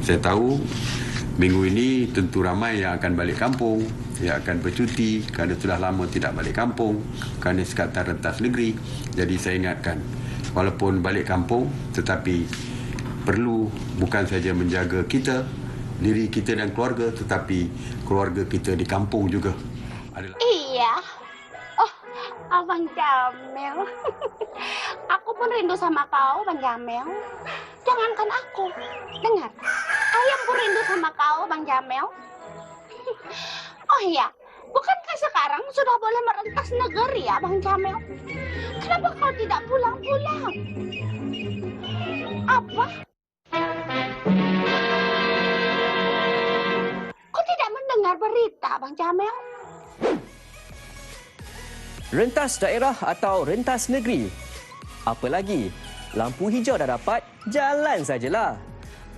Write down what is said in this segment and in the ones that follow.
Saya tahu minggu ini tentu ramai yang akan balik kampung, yang akan bercuti kerana sudah lama tidak balik kampung kerana sekatan rentas negeri. Jadi saya ingatkan, walaupun balik kampung tetapi perlu bukan saja menjaga kita, diri kita dan keluarga, tetapi keluarga kita di kampung juga adalah... Iya. Oh, Abang Jamil. Aku pun rindu sama kau, Bang Jamil. Jangankan aku. Dengar, ayam pun rindu sama kau, Bang Jamil. Oh iya, bukankah sekarang sudah boleh merentas negeri ya, Bang Jamil? Kenapa kau tidak pulang-pulang? Apa? Kau tidak mendengar berita, Bang Jamil? Rentas daerah atau rentas negeri? Apa lagi? Lampu hijau dah dapat, jalan sajalah.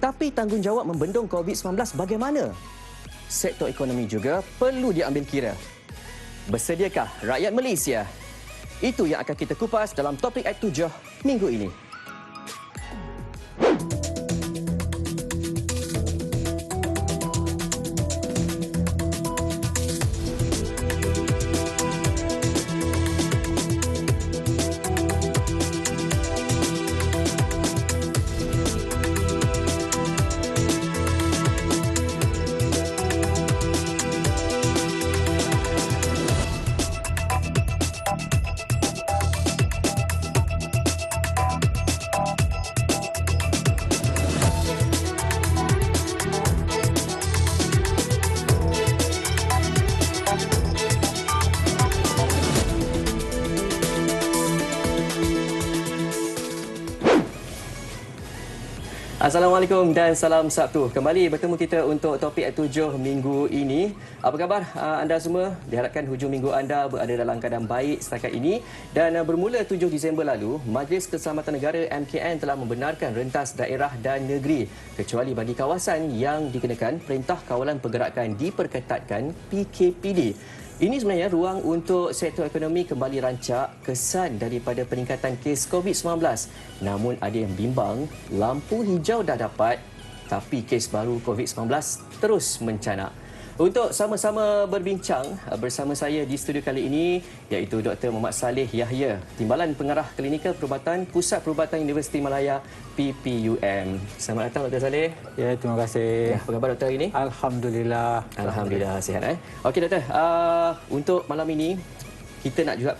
Tapi tanggungjawab membendung COVID-19 bagaimana? Sektor ekonomi juga perlu diambil kira. Bersediakah rakyat Malaysia? Itu yang akan kita kupas dalam topik Act 7 minggu ini. Assalamualaikum dan salam Sabtu. Kembali bertemu kita untuk topik 7 minggu ini. Apa khabar anda semua? Diharapkan hujung minggu anda berada dalam keadaan baik setakat ini. Dan bermula 7 Disember lalu, Majlis Keselamatan Negara MKN telah membenarkan rentas daerah dan negeri kecuali bagi kawasan yang dikenakan Perintah Kawalan Pergerakan Diperketatkan PKPD. Ini sebenarnya ruang untuk sektor ekonomi kembali rancak kesan daripada peningkatan kes COVID-19. Namun ada yang bimbang, lampu hijau dah dapat tapi kes baru COVID-19 terus mencanak. Untuk sama-sama berbincang bersama saya di studio kali ini iaitu Dr. Muhammad Saleh Yahya, Timbalan Pengarah Klinikal Perubatan Pusat Perubatan Universiti Malaya PPUM. Selamat datang Dr. Saleh. Ya, terima kasih. Ya, apa khabar doktor hari ini? Alhamdulillah. Alhamdulillah sihat. Okey doktor, untuk malam ini kita nak juga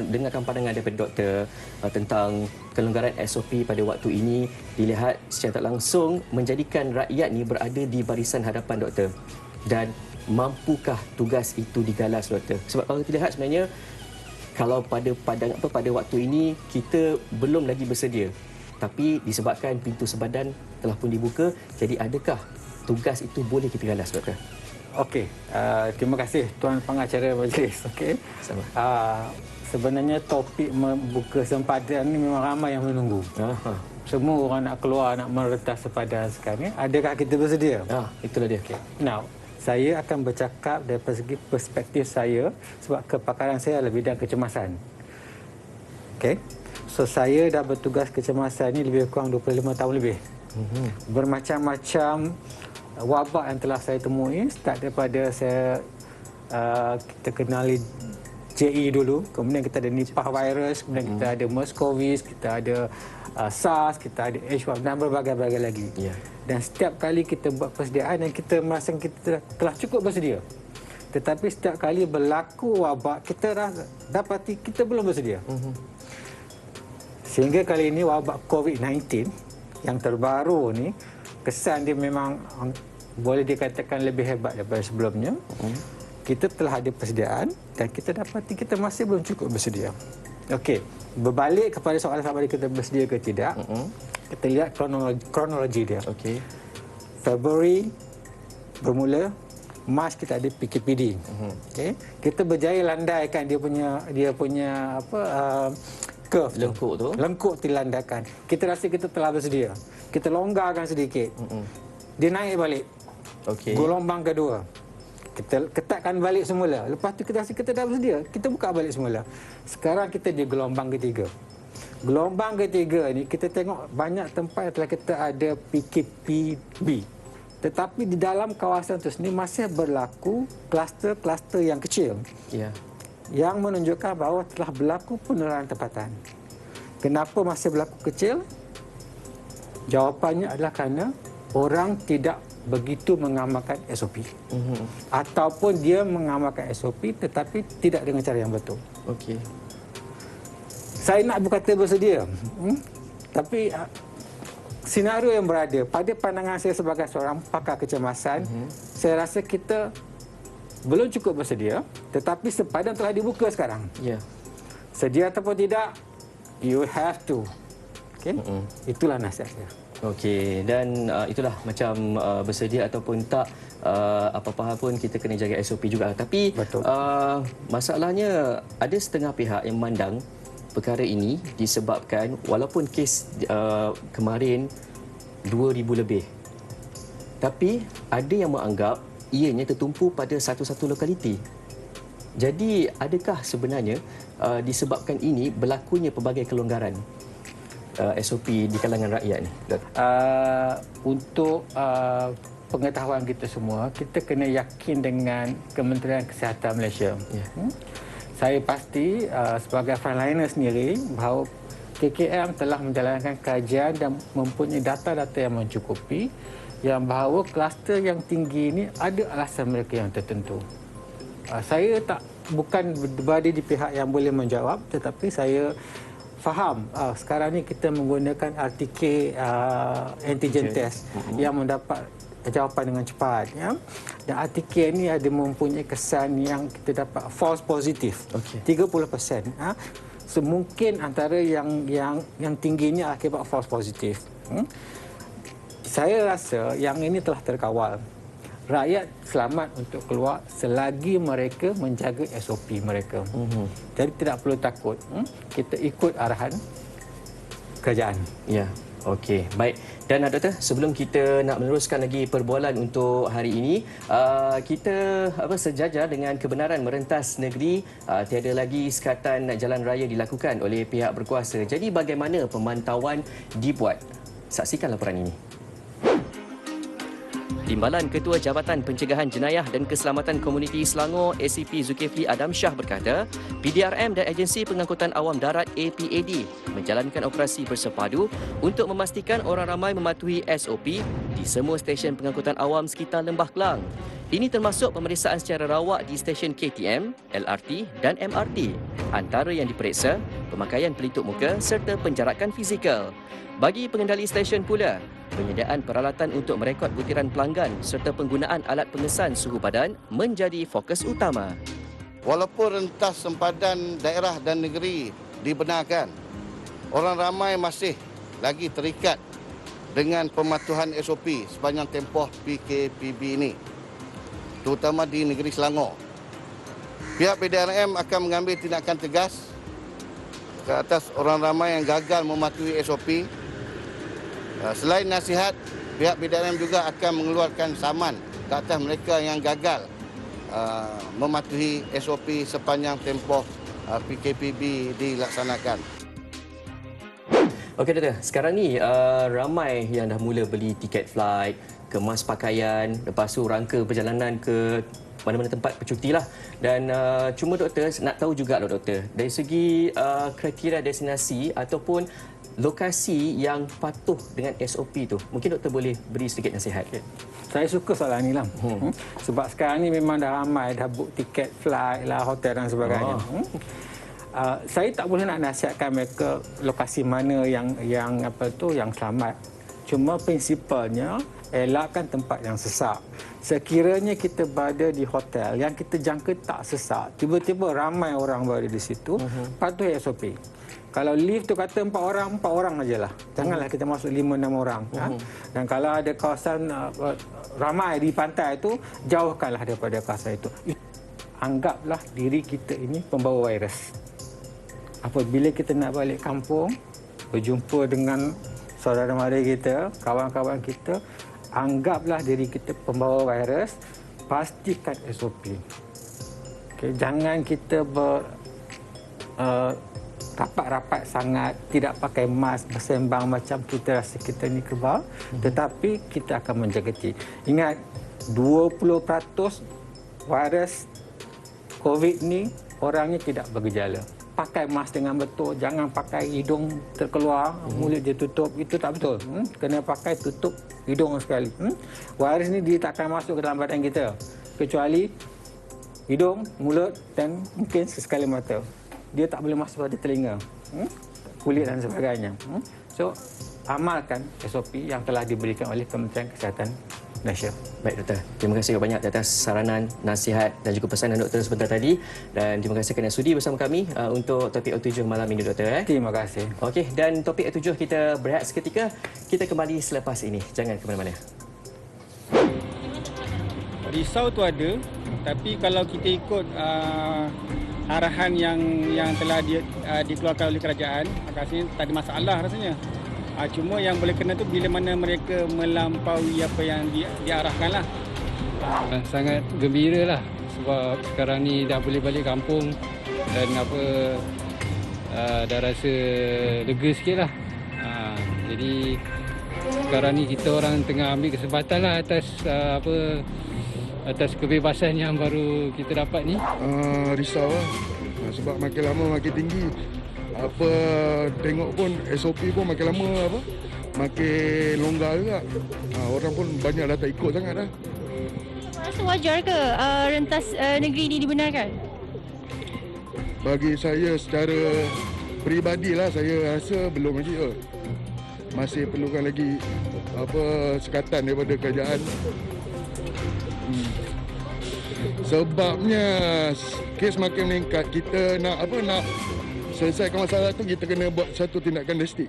dengarkan pandangan daripada doktor tentang kelonggaran SOP pada waktu ini dilihat secara tak langsung menjadikan rakyat ni berada di barisan hadapan doktor. Dan mampukah tugas itu digalas doktor? Sebab kalau kita lihat sebenarnya kalau pada waktu ini kita belum lagi bersedia. Tapi disebabkan pintu sebadan telah pun dibuka, jadi adakah tugas itu boleh kita galas doktor? Okey, terima kasih Tuan Pengacara Majlis. Okey. Sama. Sebenarnya topik membuka sempadan ni memang ramai yang menunggu. Semua orang nak keluar, nak merentas sempadan sekarang ni. Adakah kita bersedia? Itulah dia. Okay. Now, saya akan bercakap dari segi perspektif saya sebab kepakaran saya adalah bidang kecemasan. Okey. So, saya dah bertugas kecemasan ni lebih kurang 25 tahun lebih. Bermacam-macam wabak yang telah saya temui, start daripada kita kenali JE dulu, kemudian kita ada Nipah virus, kemudian kita ada MERS-CoV, kita ada SARS, kita ada H1 dan berbagai-bagai lagi. Yeah. Dan setiap kali kita buat persediaan dan kita merasa kita telah cukup bersedia. Tetapi setiap kali berlaku wabak, kita dapati kita belum bersedia. Sehingga kali ini wabak COVID-19 yang terbaru ni, kesan dia memang boleh dikatakan lebih hebat daripada sebelumnya. Kita telah ada persediaan dan kita dapati kita masih belum cukup bersedia. Okey, berbalik kepada soalan sama ada kita bersedia ke tidak, kita lihat kronologi dia. Okey. Februari bermula, Mac kita ada PKPD. Okey, kita berjaya landaikan dia punya curve Lengkuk tu. Lengkuk dilandakan. Kita rasa kita telah bersedia. Kita longgarkan sedikit. Dia naik balik. Okey. Gelombang kedua. Kita ketatkan balik semula. Lepas tu kita rasa kita dah bersedia. Kita buka balik semula. Sekarang kita di gelombang ketiga. Gelombang ketiga ni kita tengok banyak tempat yang telah kita ada PKPB. Tetapi di dalam kawasan itu sendiri masih berlaku kluster-kluster yang kecil. Ya. Yang menunjukkan bahawa telah berlaku penularan tempatan. Kenapa masih berlaku kecil? Jawapannya adalah kerana orang tidak begitu mengamalkan SOP. Ataupun dia mengamalkan SOP tetapi tidak dengan cara yang betul. Okey. Saya nak berkata bersedia. Tapi senario yang berada pada pandangan saya sebagai seorang pakar kecemasan, saya rasa kita belum cukup bersedia, tetapi sepadan telah dibuka sekarang. Ya. Sedia ataupun tidak, you have to. Okay? Itulah nasihat saya. Okey, dan itulah macam bersedia ataupun tak, apa-apa pun kita kena jaga SOP juga. Tapi masalahnya ada setengah pihak yang memandang perkara ini disebabkan walaupun kes kemarin 2,000 lebih, tapi ada yang menganggap ianya tertumpu pada satu-satu lokaliti. Jadi adakah sebenarnya disebabkan ini berlakunya pelbagai kelonggaran SOP di kalangan rakyat ni? Untuk pengetahuan kita semua, kita kena yakin dengan Kementerian Kesihatan Malaysia. Saya pasti sebagai frontliner sendiri bahawa KKM telah menjalankan kajian dan mempunyai data-data yang mencukupi yang bahawa kluster yang tinggi ini ada alasan mereka yang tertentu. Saya bukan berada di pihak yang boleh menjawab, tetapi saya faham sekarang ni kita menggunakan RTK antigen test yang mendapat jawapan dengan cepat, ya. Dan RTK ini ada mempunyai kesan yang kita dapat false positif, 30%. Semungkin antara yang tingginya akibat false positif. Saya rasa yang ini telah terkawal. Rakyat selamat untuk keluar selagi mereka menjaga SOP mereka. Jadi tidak perlu takut. Kita ikut arahan kerajaan. Ya. Okey, baik. Dan Doktor, sebelum kita nak meneruskan lagi perbualan untuk hari ini, kita sejajar dengan kebenaran merentas negeri, tiada lagi sekatan jalan raya dilakukan oleh pihak berkuasa. Jadi bagaimana pemantauan dibuat? Saksikan laporan ini. Timbalan Ketua Jabatan Pencegahan Jenayah dan Keselamatan Komuniti Selangor ACP Zulkifli Adam Shah berkata, PDRM dan Agensi Pengangkutan Awam Darat APAD menjalankan operasi bersepadu untuk memastikan orang ramai mematuhi SOP di semua stesen pengangkutan awam sekitar Lembah Kelang. Ini termasuk pemeriksaan secara rawak di stesen KTM, LRT dan MRT. Antara yang diperiksa, pemakaian pelitup muka serta penjarakan fizikal. Bagi pengendali stesen pula, penyediaan peralatan untuk merekod butiran pelanggan serta penggunaan alat pengesan suhu badan menjadi fokus utama. Walaupun rentas sempadan daerah dan negeri dibenarkan, orang ramai masih lagi terikat dengan pematuhan SOP sepanjang tempoh PKPB ini, terutama di negeri Selangor. Pihak PDRM akan mengambil tindakan tegas ke atas orang ramai yang gagal mematuhi SOP. Selain nasihat, pihak PDRM juga akan mengeluarkan saman ke atas mereka yang gagal mematuhi SOP sepanjang tempoh PKPB dilaksanakan. Okey Doktor, sekarang ni ramai yang dah mula beli tiket flight, kemas pakaian, lepas tu rangka perjalanan ke mana-mana tempat bercuti lah. Dan cuma Doktor nak tahu juga Doktor, dari segi kriteria destinasi ataupun lokasi yang patuh dengan SOP tu, mungkin Doktor boleh beri sedikit nasihat. Saya suka soalan ni lah. Sebab sekarang ni memang dah ramai dah book tiket flight lah, hotel dan sebagainya. Saya tak boleh nak nasihatkan mereka lokasi mana yang selamat. Cuma prinsipalnya elakkan tempat yang sesak. Sekiranya kita berada di hotel yang kita jangka tak sesak, tiba-tiba ramai orang berada di situ, patuhi SOP. Kalau lift tu kata 4 orang ajalah. Janganlah kita masuk 5-6 orang. Dan kalau ada kawasan ramai di pantai itu, jauhkanlah daripada kawasan itu. Anggaplah diri kita ini pembawa virus. Apabila kita nak balik kampung, berjumpa dengan saudara mara kita, kawan-kawan kita, anggaplah diri kita pembawa virus, pastikan SOP. Okay, jangan kita rapat-rapat sangat, tidak pakai mask, bersembang macam kita rasa kita ni kebal, tetapi kita akan menjaga diri. Ingat, 20% virus COVID ni orangnya tidak bergejala. Pakai mask dengan betul, jangan pakai hidung terkeluar, mulut dia tutup, itu tak betul. Kena pakai tutup hidung sekali. Virus ni dia tak akan masuk ke dalam badan kita, kecuali hidung, mulut dan mungkin sesekali mata. Dia tak boleh masuk pada telinga, kulit dan sebagainya. So, amalkan SOP yang telah diberikan oleh Kementerian Kesihatan Malaysia. Baik doktor, terima kasih banyak atas saranan, nasihat dan juga pesanan doktor sebentar tadi, dan terima kasih kerana sudi bersama kami untuk topik O7 malam ini doktor. Terima kasih. Okey, dan topik O7 kita berehat seketika. Kita kembali selepas ini. Jangan ke mana-mana. Risau tu ada, tapi kalau kita ikut arahan yang telah dikeluarkan oleh kerajaan, rasanya tak ada masalah rasanya. Cuma yang boleh kena tu bila mana mereka melampaui apa yang diarahkan lah. Sangat gembira lah sebab sekarang ni dah boleh balik kampung dan dah rasa lega sikit lah. Jadi sekarang ni kita orang tengah ambil kesempatan lah atas kebebasan yang baru kita dapat ni. Risau lah sebab makin lama makin tinggi. Tengok pun SOP pun makin lama makin longgar juga. Orang pun banyak dah tak ikut sangat dah. Rasa wajar ke rentas negeri ini dibenarkan? Bagi saya secara peribadi lah, saya rasa belum lagi. Masih perlukan lagi sekatan daripada kerajaan. Sebabnya kes makin meningkat, kita nak selesaikan masalah tu, kita kena buat satu tindakan drastik.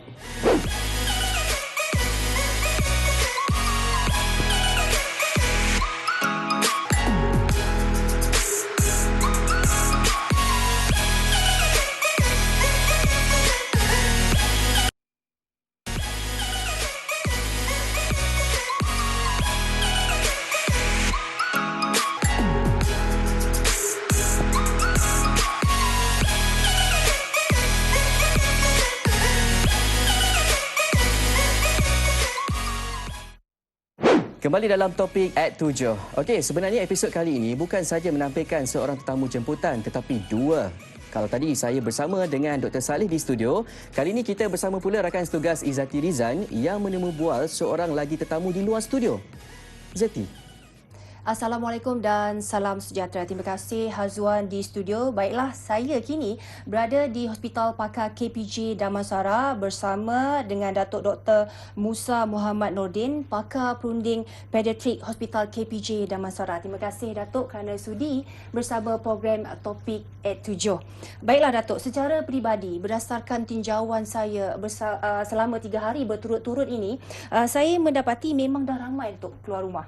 Kembali dalam topik at 7. Okey, sebenarnya episod kali ini bukan saja menampilkan seorang tetamu jemputan tetapi dua. Kalau tadi saya bersama dengan Dr. Salih di studio, kali ini kita bersama pula rakan setugas Izzati Rizan yang menemu bual seorang lagi tetamu di luar studio. Izzati. Assalamualaikum dan salam sejahtera. Terima kasih Hazwan di studio. Baiklah, saya kini berada di Hospital Pakar KPJ Damansara bersama dengan Datuk Dr. Musa Muhammad Nordin, Pakar Perunding Pediatrik Hospital KPJ Damansara. Terima kasih Datuk kerana sudi bersama program Topik at 7. Baiklah Datuk, secara peribadi berdasarkan tinjauan saya selama 3 hari berturut-turut ini, saya mendapati memang dah ramai Datuk keluar rumah.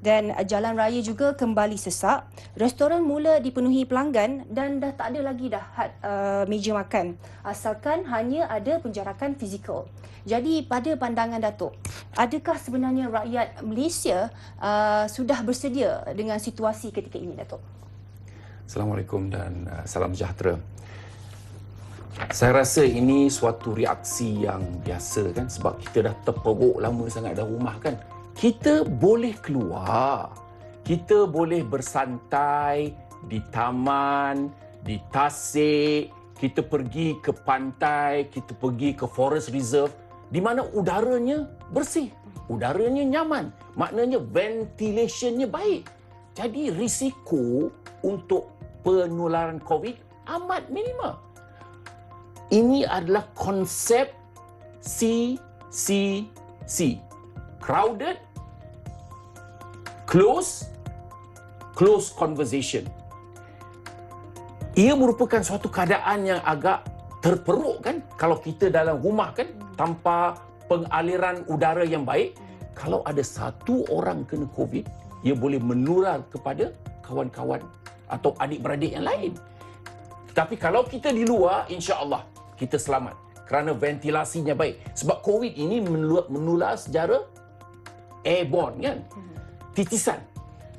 Dan jalan raya juga kembali sesak, restoran mula dipenuhi pelanggan dan dah tak ada lagi dah meja makan, asalkan hanya ada penjarakan fizikal. Jadi pada pandangan Datuk, adakah sebenarnya rakyat Malaysia sudah bersedia dengan situasi ketika ini Datuk? Assalamualaikum dan salam sejahtera. Saya rasa ini suatu reaksi yang biasa kan, sebab kita dah terperuk lama sangat dalam rumah kan. Kita boleh keluar, kita boleh bersantai di taman, di tasik, kita pergi ke pantai, kita pergi ke forest reserve di mana udaranya bersih, udaranya nyaman, maknanya ventilationnya baik. Jadi risiko untuk penularan COVID amat minima. Ini adalah konsep CCC. Crowded, close conversation. Ia merupakan suatu keadaan yang agak terperuk kan, kalau kita dalam rumah kan, tanpa pengaliran udara yang baik. Kalau ada satu orang kena COVID, ia boleh menular kepada kawan-kawan atau adik-beradik yang lain. Tapi kalau kita di luar, insya-Allah kita selamat kerana ventilasinya baik. Sebab COVID ini menular secara airborne kan, titisan.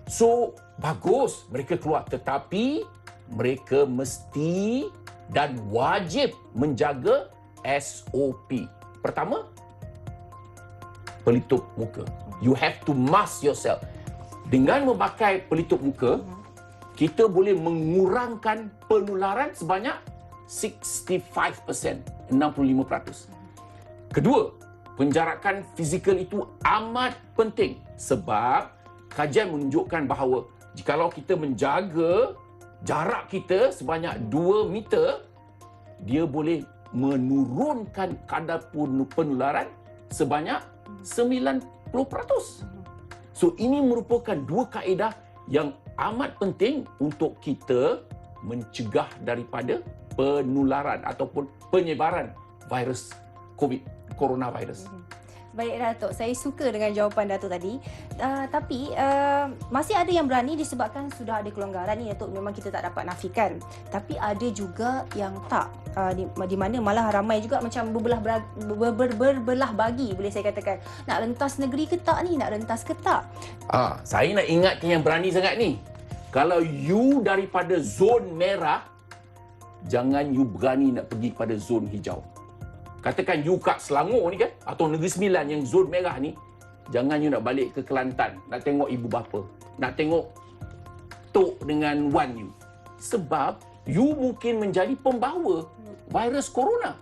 So bagus mereka keluar, tetapi mereka mesti dan wajib menjaga SOP. Pertama, pelitup muka. You have to mask yourself. Dengan memakai pelitup muka, kita boleh mengurangkan penularan sebanyak 65%, 65%. Kedua, penjarakan fizikal itu amat penting sebab kajian menunjukkan bahawa jikalau kita menjaga jarak kita sebanyak 2 meter, dia boleh menurunkan kadar penularan sebanyak 90%. So, ini merupakan dua kaedah yang amat penting untuk kita mencegah daripada penularan ataupun penyebaran virus coronavirus. Baik Datuk, saya suka dengan jawapan Datuk tadi. Tapi masih ada yang berani disebabkan sudah ada kelonggaran ni Datuk, memang kita tak dapat nafikan. Tapi ada juga yang tak, di mana malah ramai juga macam berbelah bagi, boleh saya katakan. Nak rentas negeri ke tak ni, nak rentas ke tak? Saya nak ingatkan yang berani sangat ni. Kalau you daripada zon merah, jangan you berani nak pergi kepada zon hijau. Katakan you kat Selangor ni kan, atau Negeri Sembilan yang zon merah ni, jangan you nak balik ke Kelantan, nak tengok ibu bapa, nak tengok tok dengan wan you. Sebab you mungkin menjadi pembawa virus corona.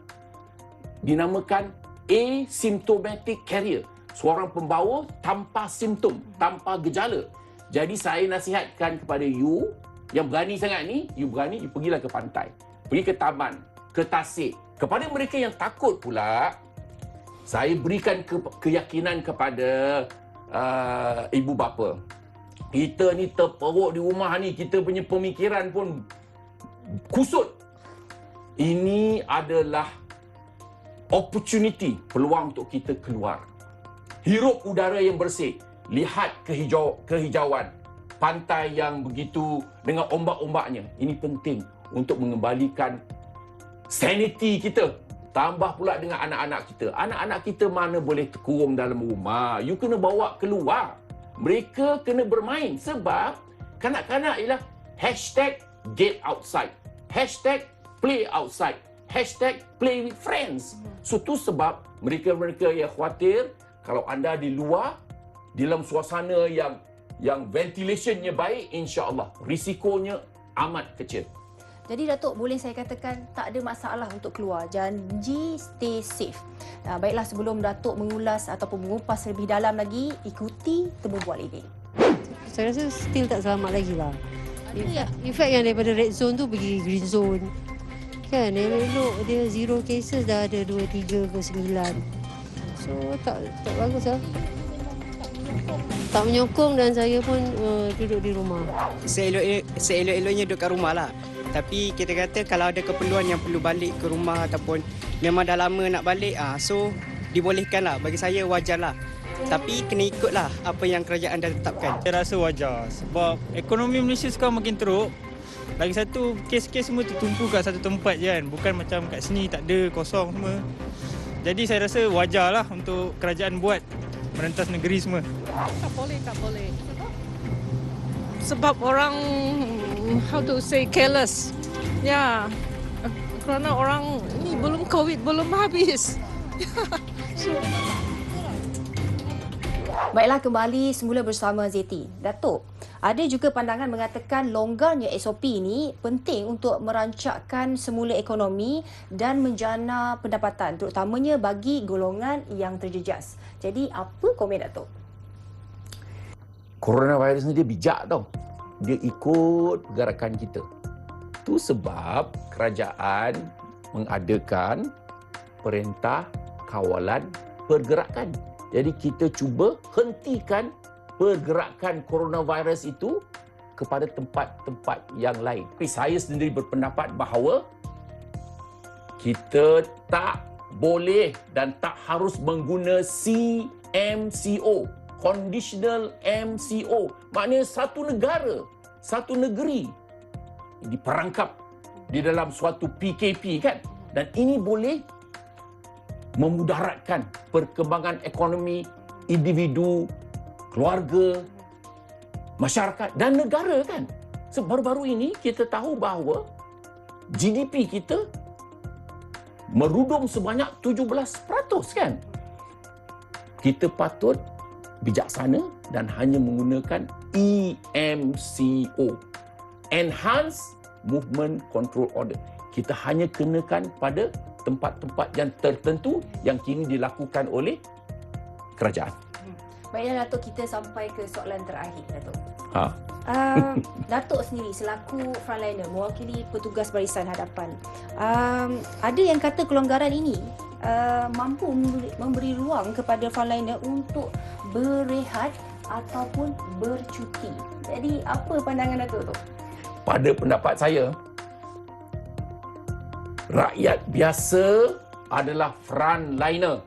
Dinamakan asymptomatic carrier. Seorang pembawa tanpa simptom, tanpa gejala. Jadi saya nasihatkan kepada you yang berani sangat ni, you pergilah ke pantai. Pergi ke taman, ke tasik. Kepada mereka yang takut pula, saya berikan keyakinan kepada ibu bapa. Kita ni terperuk di rumah ni, kita punya pemikiran pun kusut. Ini adalah opportunity, peluang untuk kita keluar. Hirup udara yang bersih, lihat kehijauan, pantai yang begitu dengan ombak-ombaknya. Ini penting untuk mengembalikan sanity kita. Tambah pula dengan anak-anak kita. Anak-anak kita mana boleh terkurung dalam rumah. You kena bawa keluar. Mereka kena bermain. Sebab kanak-kanak ialah #get outside, #play outside, #play with friends. So tu sebab mereka-mereka yang khawatir kalau anda di luar dalam suasana yang ventilationnya baik, insya-Allah risikonya amat kecil. Jadi Datuk, boleh saya katakan tak ada masalah untuk keluar. Janji stay safe. Baiklah, sebelum Datuk mengulas ataupun mengupas lebih dalam lagi, ikuti temu bual ini. Saya rasa still tak selamat lagi lah. In fact yang daripada red zone tu pergi green zone. Kan, elok dia 0 cases dah ada 2, 3 ke 9. So tak bagus lah. Tak menyokong dan saya pun duduk di rumah. Seelok-eloknya duduk kat rumah lah. Tapi kita kata kalau ada keperluan yang perlu balik ke rumah ataupun memang dah lama nak balik, so dibolehkan lah. Bagi saya wajar lah. Tapi kena ikutlah apa yang kerajaan dah tetapkan. Saya rasa wajar sebab ekonomi Malaysia sekarang makin teruk. Lagi satu, kes-kes semua tertumpu kat satu tempat je kan. Bukan macam kat sini tak ada, kosong semua. Jadi saya rasa wajarlah untuk kerajaan buat merentas negeri semua. Tak boleh. Sebab orang, how to say, careless. Ya, kerana orang ni belum COVID, belum habis. Baiklah, kembali semula bersama Zeti. Datuk, ada juga pandangan mengatakan longgarnya SOP ini penting untuk merancakkan semula ekonomi dan menjana pendapatan, terutamanya bagi golongan yang terjejas. Jadi, apa komen Datuk? Coronavirus ni dia bijak tau. Dia ikut pergerakan kita. Tu sebab kerajaan mengadakan Perintah Kawalan Pergerakan. Jadi kita cuba hentikan pergerakan coronavirus itu kepada tempat-tempat yang lain. Tapi saya sendiri berpendapat bahawa kita tak boleh dan tak harus mengguna CMCO, Conditional MCO. Maknanya satu negara, satu negeri diperangkap di dalam suatu PKP kan. Dan ini boleh memudaratkan perkembangan ekonomi individu, keluarga, masyarakat dan negara kan. Sebab baru-baru ini kita tahu bahawa GDP kita merudum sebanyak 17% kan? Kita patut bijaksana dan hanya menggunakan EMCO, Enhanced Movement Control Order. Kita hanya kenakan pada tempat-tempat yang tertentu yang kini dilakukan oleh kerajaan. Baiklah Datuk, kita sampai ke soalan terakhir Datuk. Datuk sendiri selaku frontliner mewakili petugas barisan hadapan, ada yang kata kelonggaran ini mampu memberi ruang kepada frontliner untuk berehat ataupun bercuti. Jadi apa pandangan Datuk tu? Pada pendapat saya, rakyat biasa adalah frontliner.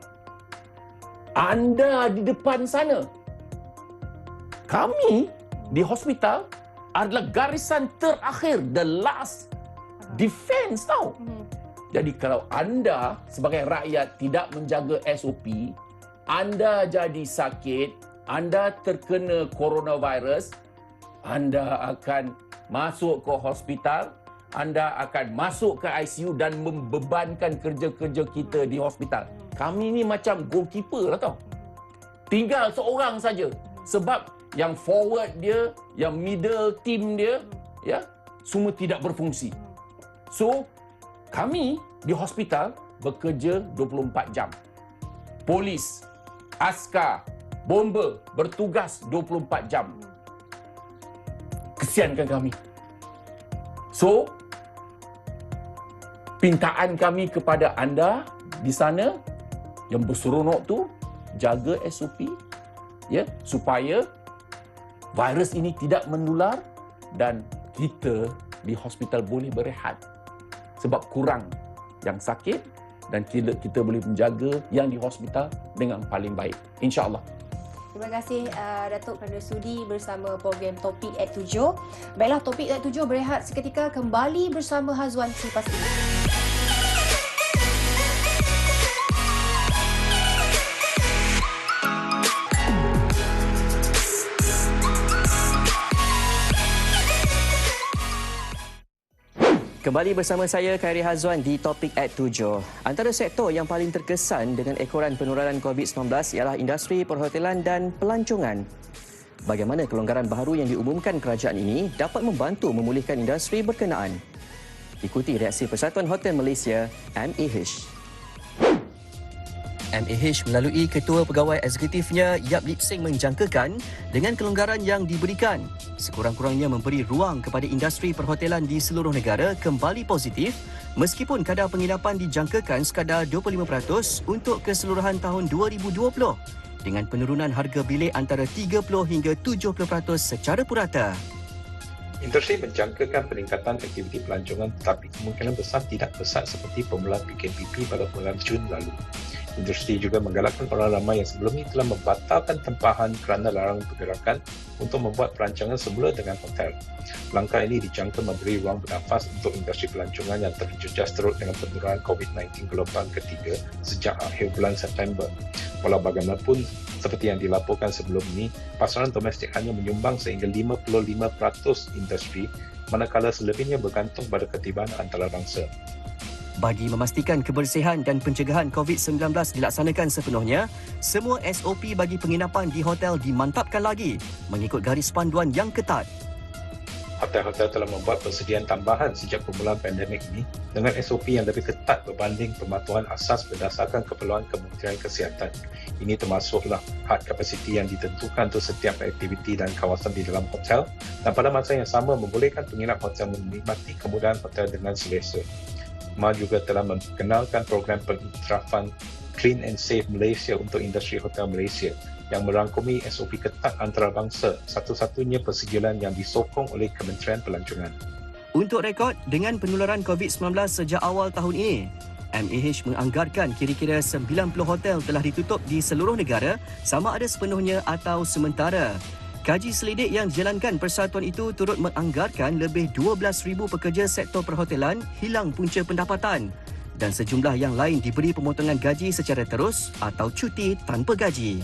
Anda di depan sana. Kami di hospital adalah garisan terakhir, the last defense tau. Jadi kalau anda sebagai rakyat tidak menjaga SOP, anda jadi sakit, anda terkena coronavirus, anda akan masuk ke hospital, anda akan masuk ke ICU dan membebankan kerja-kerja kita di hospital. Kami ni macam goalkeeper lah tau. Tinggal seorang saja. Sebab yang forward dia, yang middle team dia, ya, semua tidak berfungsi. So, kami di hospital bekerja 24 jam. Polis, askar, bomber bertugas 24 jam. Kesiankan kami. So, pintaan kami kepada anda di sana yang berseronok tu, jaga SOP, ya, supaya virus ini tidak menular dan kita di hospital boleh berehat sebab kurang yang sakit dan kita boleh menjaga yang di hospital dengan paling baik, insya-Allah. Terima kasih Datuk kerana sudi bersama program Topik at 7. Baiklah, Topik at 7 berehat seketika, kembali bersama Hazwan selepas ini. Kembali bersama saya, Khairi Hazwan di Topik at 7. Antara sektor yang paling terkesan dengan ekoran penularan COVID-19 ialah industri perhotelan dan pelancongan. Bagaimana kelonggaran baharu yang diumumkan kerajaan ini dapat membantu memulihkan industri berkenaan? Ikuti reaksi Persatuan Hotel Malaysia, MAH. MAH melalui Ketua Pegawai Eksekutifnya Yap Lip Sing menjangkakan dengan kelonggaran yang diberikan, sekurang-kurangnya memberi ruang kepada industri perhotelan di seluruh negara kembali positif meskipun kadar penginapan dijangkakan sekadar 25% untuk keseluruhan tahun 2020 dengan penurunan harga bilik antara 30 hingga 70% secara purata. Industri menjangkakan peningkatan aktiviti pelancongan tetapi kemungkinan besar tidak pesat seperti permulaan PKPP pada bulan Jun lalu. Industri juga menggalakkan orang ramai yang sebelum ini telah membatalkan tempahan kerana larang pergerakan untuk membuat perancangan semula dengan hotel. Langkah ini dijangka memberi ruang bernafas untuk industri pelancongan yang terjejas teruk dengan penurunan COVID-19 gelombang ketiga sejak akhir bulan September. Walau bagaimanapun, seperti yang dilaporkan sebelum ini, pasaran domestik hanya menyumbang sehingga 55% industri, manakala selebihnya bergantung pada ketibaan antarabangsa. Bagi memastikan kebersihan dan pencegahan COVID-19 dilaksanakan sepenuhnya, semua SOP bagi penginapan di hotel dimantapkan lagi mengikut garis panduan yang ketat. Hotel-hotel telah membuat persediaan tambahan sejak permulaan pandemik ini dengan SOP yang lebih ketat berbanding pematuhan asas berdasarkan keperluan Kementerian Kesihatan. Ini termasuklah had kapasiti yang ditentukan untuk setiap aktiviti dan kawasan di dalam hotel dan pada masa yang sama membolehkan penginap hotel menikmati kemudahan hotel dengan selesa. MA juga telah mengenalkan program penterafan Clean and Safe Malaysia untuk industri hotel Malaysia yang merangkumi SOP ketat antarabangsa, satu-satunya persijilan yang disokong oleh Kementerian Pelancongan. Untuk rekod, dengan penularan COVID-19 sejak awal tahun ini, MAH menganggarkan kira-kira 90 hotel telah ditutup di seluruh negara, sama ada sepenuhnya atau sementara. Kaji selidik yang dijalankan persatuan itu turut menganggarkan lebih 12,000 pekerja sektor perhotelan hilang punca pendapatan dan sejumlah yang lain diberi pemotongan gaji secara terus atau cuti tanpa gaji.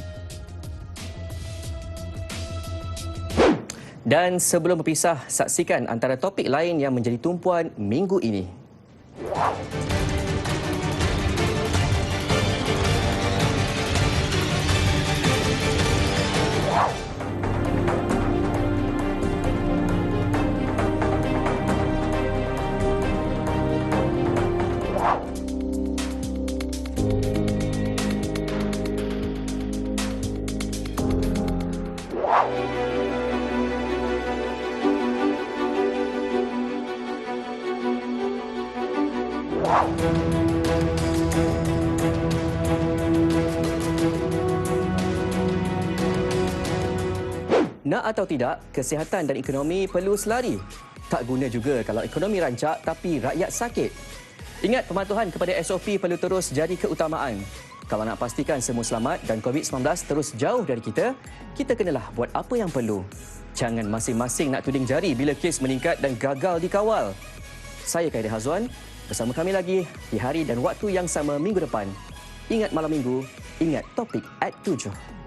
Dan sebelum berpisah, saksikan antara topik lain yang menjadi tumpuan minggu ini. Nak atau tidak, kesihatan dan ekonomi perlu selari. Tak guna juga kalau ekonomi rancak tapi rakyat sakit. Ingat, pematuhan kepada SOP perlu terus jadi keutamaan. Kalau nak pastikan semua selamat dan COVID-19 terus jauh dari kita, kita kenalah buat apa yang perlu. Jangan masing-masing nak tuding jari bila kes meningkat dan gagal dikawal. Saya Khairi Hazwan, bersama kami lagi di hari dan waktu yang sama minggu depan. Ingat malam minggu, ingat topik at 7.